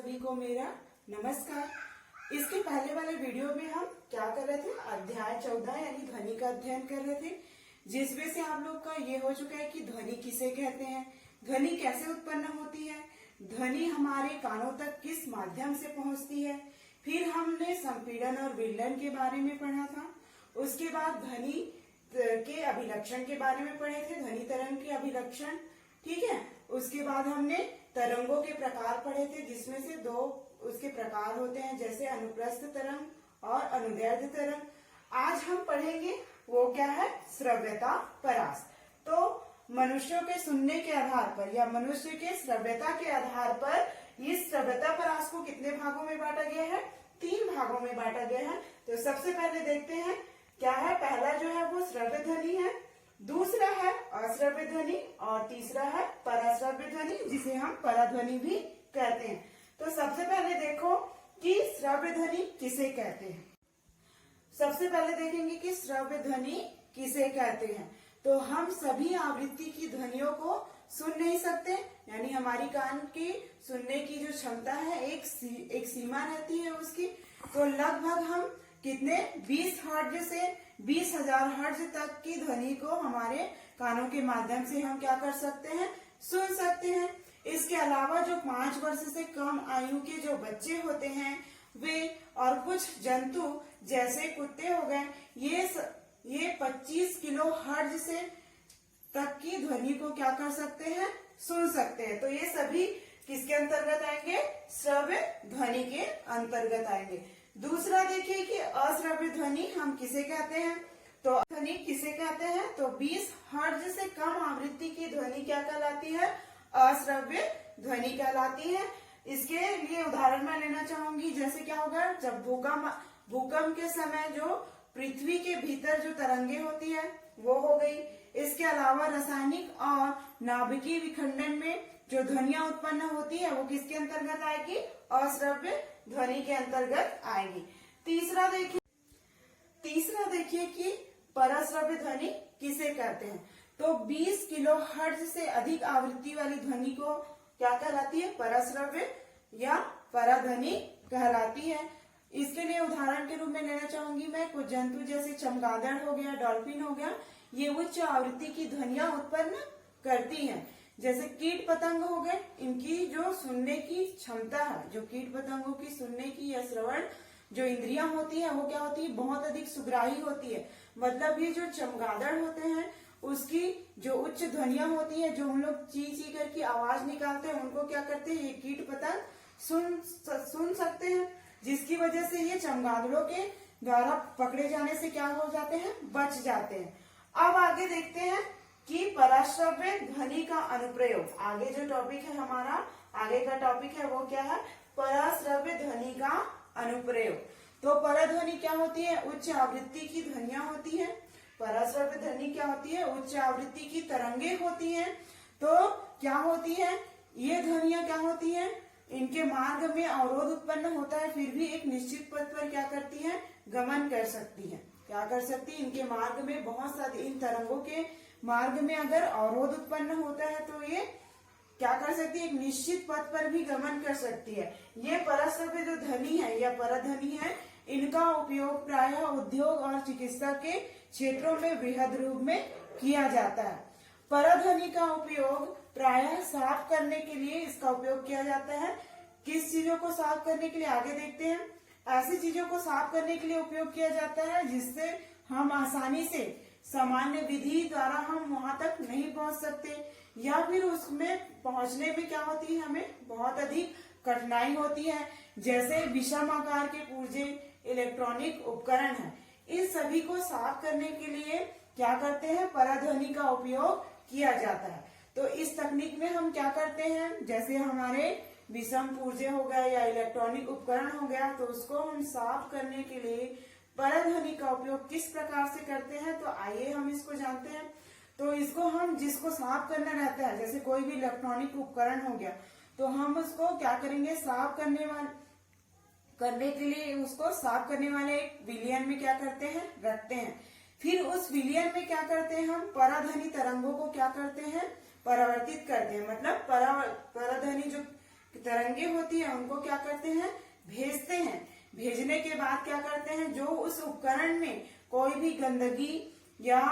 सभी को मेरा नमस्कार। इसके पहले वाले वीडियो में हम क्या कर रहे थे, अध्याय 14 यानी ध्वनि का अध्ययन कर रहे थे, जिसमें से आप लोग का ये हो चुका है कि ध्वनि किसे कहते हैं, ध्वनि कैसे उत्पन्न होती है, ध्वनि हमारे कानों तक किस माध्यम से पहुंचती है। फिर हमने संपीड़न और विलयन के बारे में पढ़ा था। उसके बाद ध्वनि के अभिलक्षण के बारे में पढ़े थे, ध्वनि तरंग के अभिलक्षण, ठीक है। उसके बाद हमने तरंगों के प्रकार पढ़े थे, जिसमें से दो उसके प्रकार होते हैं, जैसे अनुप्रस्थ तरंग और अनुदैर्ध्य तरंग। आज हम पढ़ेंगे वो क्या है, श्रव्यता परास। तो मनुष्यों के सुनने के आधार पर या मनुष्य के श्रव्यता के आधार पर इस श्रव्यता परास को कितने भागों में बांटा गया है, 3 भागों में बांटा गया है। तो सबसे पहले देखते हैं क्या है। पहला जो है वो श्रव्य ध्वनि है, दूसरा है अश्रव्य ध्वनि और तीसरा है पराश्रव्य ध्वनि, जिसे हम पराध्वनि भी कहते हैं। तो सबसे पहले देखो कि श्रव्य ध्वनि किसे कहते हैं। सबसे पहले देखेंगे कि श्रव्य ध्वनि किसे कहते हैं। तो हम सभी आवृत्ति की ध्वनियों को सुन नहीं सकते, यानी हमारी कान की सुनने की जो क्षमता है एक सीमा रहती है उसकी। तो लगभग हम कितने 20 हर्ट्ज से 20,000 हर्ट्ज तक की ध्वनि को हमारे कानों के माध्यम से हम क्या कर सकते हैं, सुन सकते हैं। इसके अलावा जो 5 वर्ष से कम आयु के जो बच्चे होते हैं वे और कुछ जंतु जैसे कुत्ते हो गए, ये 25 किलो हर्ट्ज से तक की ध्वनि को क्या कर सकते हैं, सुन सकते हैं। तो ये सभी किसके अंतर्गत आएंगे, श्रव्य ध्वनि के अंतर्गत आएंगे। दूसरा देखिए कि अश्रव्य ध्वनि हम किसे कहते हैं। तो ध्वनि किसे कहते हैं, तो 20 हर्ट्ज से कम आवृत्ति की ध्वनि क्या कहलाती है, अश्रव्य ध्वनि कहलाती है। इसके लिए उदाहरण मैं लेना चाहूंगी, जैसे क्या होगा, जब भूकंप के समय जो पृथ्वी के भीतर जो तरंगे होती है वो हो गई। इसके अलावा रासायनिक और नाभिकीय विखंडन में जो ध्वनियां उत्पन्न होती है वो किसके अंतर्गत आएगी, अश्रव्य ध्वनि के अंतर्गत आएगी। तीसरा देखिए कि पराश्रव्य ध्वनि किसे कहते हैं। तो 20 किलो हर्ट्ज से अधिक आवृत्ति वाली ध्वनि को क्या कहलाती है, पराश्रव्य या पराध्वनि कहलाती है। इसके लिए उदाहरण के रूप में लेना चाहूंगी मैं कुछ जंतु जैसे चमगादड़ हो गया, डॉल्फिन हो गया, ये उच्च आवृत्ति की ध्वनियां उत्पन्न करती हैं। जैसे कीट पतंग हो गए, इनकी जो सुनने की क्षमता है, जो कीट पतंगों की सुनने की या श्रवण जो इंद्रियां होती है वो क्या होती है, बहुत अधिक सुग्राही होती है। मतलब ये जो चमगादड़ होते हैं उसकी जो उच्च ध्वनियां होती है, जो हम लोग ची ची करके आवाज निकालते हैं, उनको क्या करते हैं, ये कीट पतंग सुन सकते हैं, जिसकी वजह से ये चमगादड़ों के द्वारा पकड़े जाने से क्या हो जाते हैं, बच जाते हैं। अब आगे देखते हैं कि पराश्रव्य ध्वनि का अनुप्रयोग। आगे जो टॉपिक है हमारा, आगे का टॉपिक है वो क्या है, पराश्रव्य ध्वनि का अनुप्रयोग। तो पराध्वनि क्या होती है, उच्च आवृत्ति की ध्वनियां होती है। पराश्रव्य ध्वनि क्या होती है, उच्च आवृत्ति की तरंगे होती है। तो क्या होती है, ये ध्वनियां क्या होती है, इनके मार्ग में अवरोध उत्पन्न होता है, फिर भी एक निश्चित पथ पर क्या करती है, गमन कर सकती है। क्या कर सकती है, इनके मार्ग में बहुत सारे, इन तरंगों के मार्ग में अगर अवरोध उत्पन्न होता है तो ये क्या कर सकती है, एक निश्चित पथ पर भी गमन कर सकती है। ये पराश्रव्य जो ध्वनि है या पराध्वनि है, इनका उपयोग प्रायः उद्योग और चिकित्सा के क्षेत्रों में वृहद रूप में किया जाता है। पराध्वनि का उपयोग प्रायः साफ करने के लिए इसका उपयोग किया जाता है। किस चीजों को साफ करने के लिए, आगे देखते हैं। ऐसी चीजों को साफ करने के लिए उपयोग किया जाता है जिससे हम आसानी से सामान्य विधि द्वारा हम वहां तक नहीं पहुंच सकते, या फिर उसमें पहुंचने में क्या होती है, हमें बहुत अधिक कठिनाई होती है। जैसे विषम आकार के पुर्जे, इलेक्ट्रॉनिक उपकरण है, इन सभी को साफ करने के लिए क्या करते हैं, पराध्वनि का उपयोग किया जाता है। तो इस तकनीक में हम क्या करते हैं, जैसे हमारे विषम पुर्जे हो गए या इलेक्ट्रॉनिक उपकरण हो गया, तो उसको हम साफ करने के लिए पराध्वनि का उपयोग किस प्रकार से करते हैं, तो आइए हम इसको जानते हैं। तो इसको हम जिसको साफ करना रहता है, जैसे कोई भी इलेक्ट्रॉनिक उपकरण हो गया, तो हम उसको क्या करेंगे, साफ करने के लिए उसको साफ करने वाले एक विलयन में क्या करते हैं, रखते हैं। फिर उस विलयन में क्या करते हैं, हम पराध्वनि तरंगों को क्या करते हैं, परावर्तित करते हैं। मतलब पराध्वनि जो तरंगे होती है उनको क्या करते हैं, भेजते हैं। भेजने के बाद क्या करते हैं, जो उस उपकरण में कोई भी गंदगी या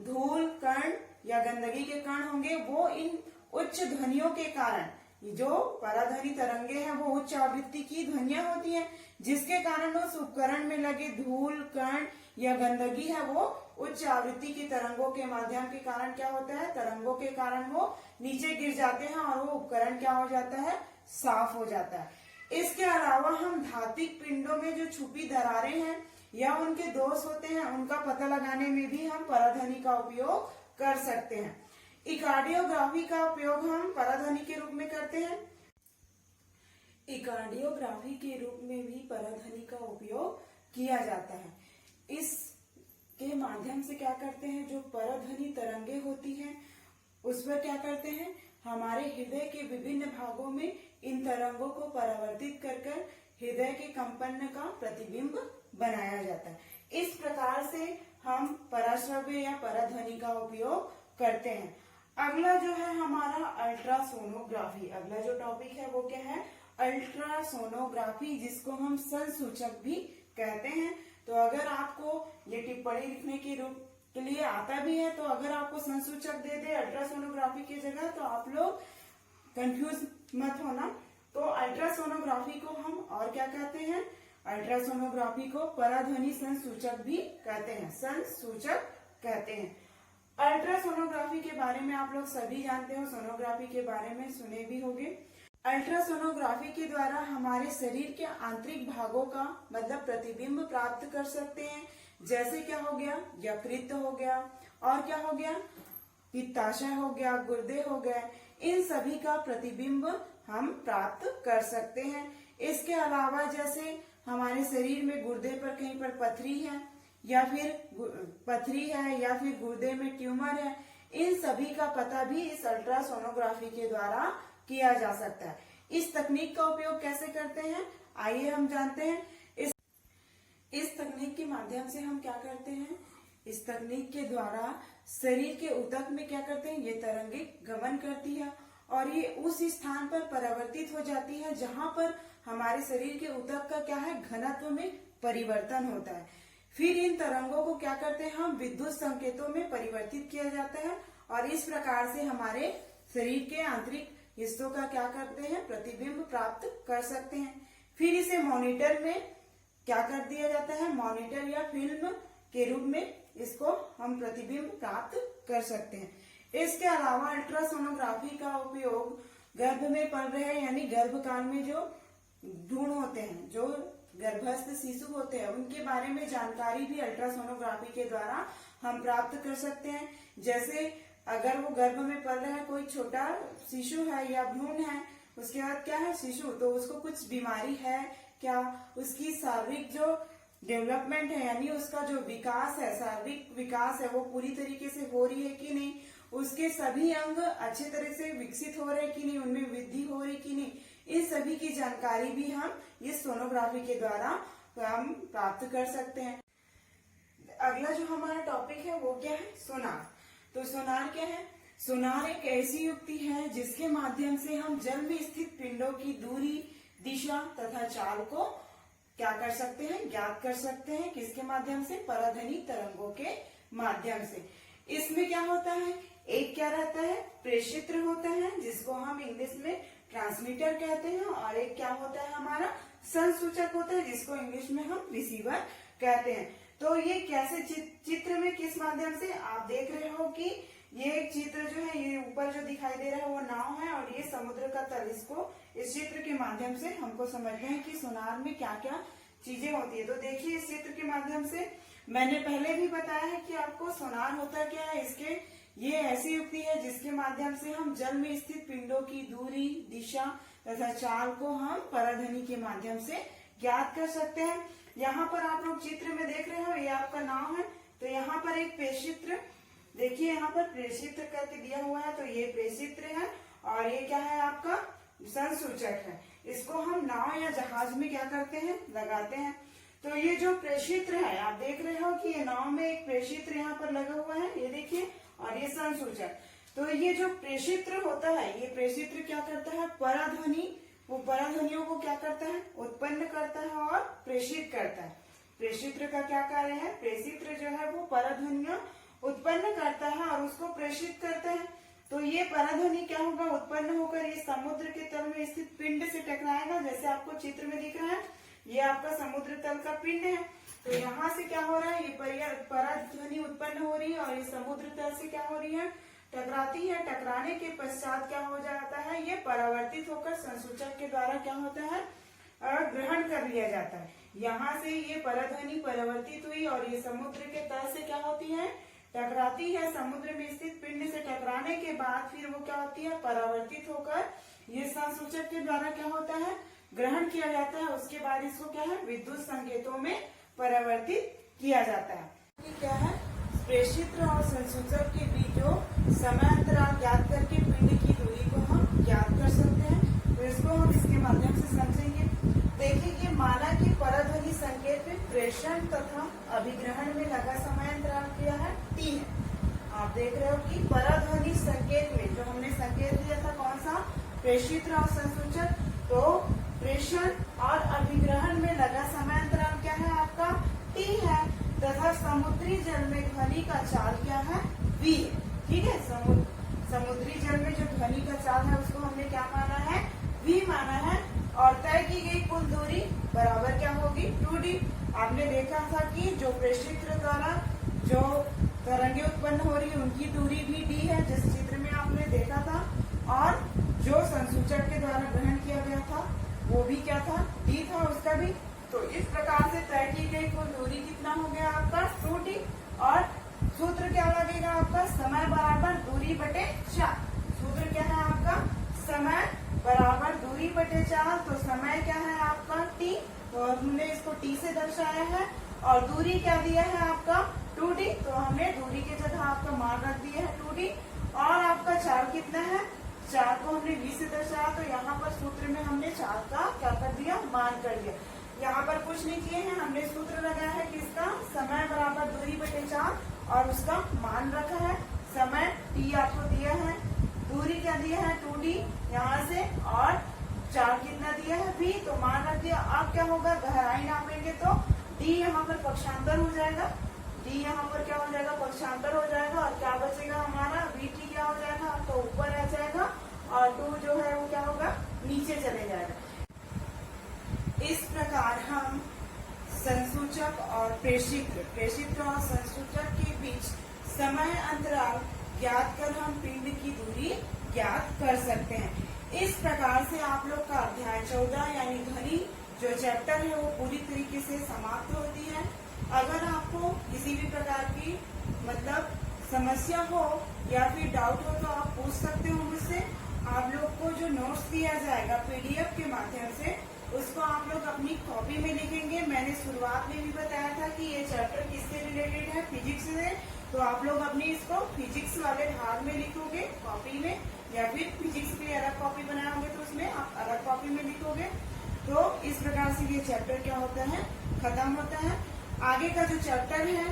धूल कण या गंदगी के कण होंगे, वो इन उच्च ध्वनियों के कारण, जो पराध्वनि तरंगे हैं वो उच्च आवृत्ति की ध्वनियां होती हैं, जिसके कारण उस उपकरण में लगे धूल कण या गंदगी है वो उच्च आवृत्ति की तरंगों के माध्यम के कारण क्या होता है, तरंगों के कारण वो नीचे गिर जाते हैं और वो उपकरण क्या हो जाता है, साफ हो जाता है। इसके अलावा हम धात्विक पिंडों में जो छुपी दरारें हैं या उनके दोष होते हैं, उनका पता लगाने में भी हम पराध्वनि का उपयोग कर सकते हैं। इकार्डियोग्राफी का उपयोग हम पराध्वनि के रूप में करते हैं। इकार्डियोग्राफी के रूप में भी पराध्वनि का उपयोग किया जाता है। इसके माध्यम से क्या करते हैं, जो पराध्वनि तरंगे होती हैं उस पर क्या करते हैं, हमारे हृदय के विभिन्न भागों में इन तरंगों को परावर्तित कर कर हृदय के कंपन का प्रतिबिंब बनाया जाता है। इस प्रकार से हम पराश्रव्य या पराध्वनि का उपयोग करते हैं। अगला जो है हमारा अल्ट्रासोनोग्राफी। अगला जो टॉपिक है वो क्या है, अल्ट्रासोनोग्राफी, जिसको हम संसूचक भी कहते हैं। तो अगर आपको ये टिप्पणी लिखने के रूप के लिए आता भी है, तो अगर आपको संसूचक दे दे अल्ट्रासोनोग्राफी की जगह, तो आप लोग कंफ्यूज मत होना। तो अल्ट्रासोनोग्राफी को हम और क्या कहते हैं, अल्ट्रासोनोग्राफी को पराध्वनि संसूचक भी कहते हैं, संसूचक कहते हैं। अल्ट्रासोनोग्राफी के बारे में आप लोग सभी जानते हो, सोनोग्राफी के बारे में सुने भी होंगे। अल्ट्रासोनोग्राफी के द्वारा हमारे शरीर के आंतरिक भागों का मतलब प्रतिबिंब प्राप्त कर सकते हैं। जैसे क्या हो गया, यकृत हो गया, और क्या हो गया, पित्ताशय हो गया, गुर्दे हो गए, इन सभी का प्रतिबिंब हम प्राप्त कर सकते हैं। इसके अलावा जैसे हमारे शरीर में गुर्दे पर कहीं पर पथरी है या फिर गुर्दे में ट्यूमर है, इन सभी का पता भी इस अल्ट्रासोनोग्राफी के द्वारा किया जा सकता है। इस तकनीक का उपयोग कैसे करते हैं, आइए हम जानते हैं। इस तकनीक के माध्यम से हम क्या करते हैं, इस तकनीक के द्वारा शरीर के ऊतक में क्या करते हैं, ये तरंगे गमन करती है और ये उस स्थान पर परावर्तित हो जाती है जहां पर हमारे शरीर के ऊतक का क्या है, घनत्व में परिवर्तन होता है। फिर इन तरंगों को क्या करते हैं, हम विद्युत संकेतों में परिवर्तित किया जाता है और इस प्रकार से हमारे शरीर के आंतरिक हिस्सों का क्या करते हैं, प्रतिबिंब प्राप्त कर सकते हैं। फिर इसे मॉनिटर में क्या कर दिया जाता है, मॉनिटर या फिल्म के रूप में इसको हम प्रतिबिंब प्राप्त कर सकते हैं। इसके अलावा अल्ट्रासोनोग्राफी का उपयोग गर्भ में पल रहे यानी गर्भकाल में जो भ्रूण होते हैं, जो गर्भस्थ शिशु होते हैं, उनके बारे में जानकारी भी अल्ट्रासोनोग्राफी के द्वारा हम प्राप्त कर सकते हैं। जैसे अगर वो गर्भ में पल रहा है, कोई छोटा शिशु है या भ्रूण है, उसके बाद क्या है शिशु, तो उसको कुछ बीमारी है क्या, उसकी शारीरिक जो डेवलपमेंट है यानी उसका जो विकास है, शारीरिक विकास है, वो पूरी तरीके से हो रही है कि नहीं, उसके सभी अंग अच्छे तरह से विकसित हो रहे हैं कि नहीं, उनमें वृद्धि हो रही कि नहीं, इन सभी की जानकारी भी हम इस सोनोग्राफी के द्वारा हम प्राप्त कर सकते हैं। अगला जो हमारा टॉपिक है वो क्या है, सोनार। तो सोनार क्या है, सोनार एक ऐसी युक्ति है जिसके माध्यम से हम जल में स्थित पिंडों की दूरी, दिशा तथा चाल को क्या कर सकते हैं, ज्ञात कर सकते हैं। किसके माध्यम से, पराध्वनि तरंगों के माध्यम से। इसमें क्या होता है, एक क्या रहता है, प्रेषित्र होता है जिसको हम इंग्लिश में ट्रांसमीटर कहते हैं, और एक क्या होता है हमारा संसूचक होता है जिसको इंग्लिश में हम रिसीवर कहते हैं। तो ये कैसे चित्र में किस माध्यम से, आप देख रहे हो कि ये एक चित्र जो है, ये ऊपर जो दिखाई दे रहा है वो नाव है और ये समुद्र का तल। इसको इस चित्र के माध्यम से हमको समझना है कि सोनार में क्या क्या चीजें होती है। तो देखिए इस चित्र के माध्यम से मैंने पहले भी बताया है कि आपको सोनार होता क्या है। इसके ये ऐसी युक्ति है जिसके माध्यम से हम जल में स्थित पिंडों की दूरी, दिशा तथा चाल को हम पराध्वनि के माध्यम से ज्ञात कर सकते हैं। यहाँ पर आप लोग चित्र में देख रहे हो, ये आपका नाव है, तो यहाँ पर एक प्रेषित्र, देखिए यहाँ पर प्रेषित्र करके दिया हुआ है, तो ये प्रेषित्र है और ये क्या है आपका संसूचक है। इसको हम नाव या जहाज में क्या करते हैं, लगाते हैं। तो ये जो प्रेषित्र है, आप देख रहे हो कि ये नाव में एक प्रेषित्र यहाँ पर लगा हुआ है, ये देखिए, और ये संसूचक। तो ये जो प्रेषित्र होता है, ये प्रेषित्र क्या करता है, पराध्वनि वो पराध्वनियों को क्या करता है, उत्पन्न करता है और प्रेषित करता है। प्रेषित्र का क्या कार्य है, प्रेषित्र जो है वो पराध्वनियां उत्पन्न करता है और उसको प्रेषित करता है। तो ये पराध्वनि क्या होगा, उत्पन्न होकर ये समुद्र के तल में स्थित पिंड से टकराएगा। जैसे आपको चित्र में दिख रहा है, ये आपका समुद्र तल का पिंड है। तो यहाँ से क्या हो रहा है, ये पराध्वनि उत्पन्न हो रही है और ये समुद्र तल से क्या हो रही है, टकराती है। टकराने के पश्चात क्या हो जाता है, ये परावर्तित होकर संसूचक के द्वारा क्या होता है, ग्रहण कर लिया जाता है। यहाँ से ये पराध्वनि परावर्तित हुई और ये समुद्र के तल से क्या होती है, टकराती है। समुद्र में स्थित पिंड से टकराने के बाद फिर वो क्या होती है, परावर्तित होकर ये संसूचक के द्वारा क्या होता है, ग्रहण किया जाता है। उसके बाद इसको क्या है, विद्युत संकेतों में परावर्तित किया जाता है। क्या है, प्रेषित्र और संसूचक के बीच जो समय अंतराल ज्ञात करके पिंड की दूरी को हम ज्ञात कर सकते हैं। तो इसको हम इसके माध्यम से समझेंगे। देखिए कि माना कि पराध्वनि संकेत में प्रेषण तथा अभिग्रहण में लगा समय अंतराल क्या है, टी है। आप देख रहे हो कि पराध्वनि संकेत में जो हमने संकेत दिया था कौन सा, प्रेषित्र और संसूचक, तो प्रेषण और अभिग्रहण में लगा समय अंतराल क्या है आपका, टी है। तथा समुद्री जल में ध्वनि का चाल क्या है, v है। ठीक है, समुद्री जल में जो ध्वनि का चाल है उसको हमने क्या माना है, v माना है। और तय की गई कुल दूरी बराबर क्या होगी, 2d। आपने देखा था कि जो प्रेषित्र द्वारा जो तरंगे उत्पन्न हो रही है उनकी दूरी भी d है, जिस चित्र में आपने देखा था। और जो संसूचक के द्वारा ग्रहण किया गया था वो भी क्या था, d था उसका भी। तो इस प्रकार से तय की गई कुल दूरी कितना हो गया आपका, 2d। और सूत्र क्या लगेगा आपका, समय बराबर दूरी बटे 4। सूत्र क्या है आपका, समय बराबर दूरी बटे 4। तो समय क्या है आपका, t, तो हमने इसको t से दर्शाया है। और दूरी क्या दिया है आपका, 2d, तो हमने दूरी के जगह आपका मान रख दिया है 2d। और आपका 4 कितना है, 4 को हमने v से दर्शाया। तो यहाँ पर सूत्र में हमने 4 का क्या कर दिया, मान कर दिया। यहाँ पर कुछ नहीं किए हैं, हमने सूत्र लगाया है किसका, समय बराबर दूरी बटे 4 और उसका मान रखा है। समय t आपको दिया है, दूरी क्या दिया है 2d यहाँ से, और 4 कितना दिया है v, तो मान रख दिया। अब क्या होगा, गहराई नापेंगे तो d यहाँ पर पक्षांतर हो जाएगा, d यहाँ पर क्या हो जाएगा, पक्षांतर हो जाएगा। और क्या बचेगा हमारा, vt क्या हो जाएगा, तो ऊपर आ जाएगा और 2 जो है वो क्या होगा, नीचे चले जाएगा। इस प्रकार हम संसूचक और प्रेषित्र और संसूचक के बीच समय अंतराल ज्ञात कर हम पिंड की दूरी ज्ञात कर सकते हैं। इस प्रकार से आप लोग का अध्याय 14 यानी ध्वनि जो चैप्टर है वो पूरी तरीके से समाप्त होती है। अगर आपको किसी भी प्रकार की मतलब समस्या हो या फिर डाउट हो तो आप पूछ सकते हो मुझसे। आप लोग को जो नोट्स दिया जाएगा पीडीएफ के माध्यम से, उसको आप लोग अपनी कॉपी में लिखेंगे। मैंने शुरुआत में भी बताया था कि ये चैप्टर किससे रिलेटेड है, फिजिक्स से। तो आप लोग अपनी इसको फिजिक्स वाले भाग में लिखोगे कॉपी में, या फिर फिजिक्स की अलग कॉपी बनाओगे तो उसमें आप अलग कॉपी में लिखोगे। तो इस प्रकार से ये चैप्टर क्या होता है, खत्म होता है। आगे का जो चैप्टर है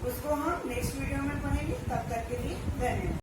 उसको हम नेक्स्ट वीडियो में पढ़ेंगे। तब तक के लिए धन्यवाद।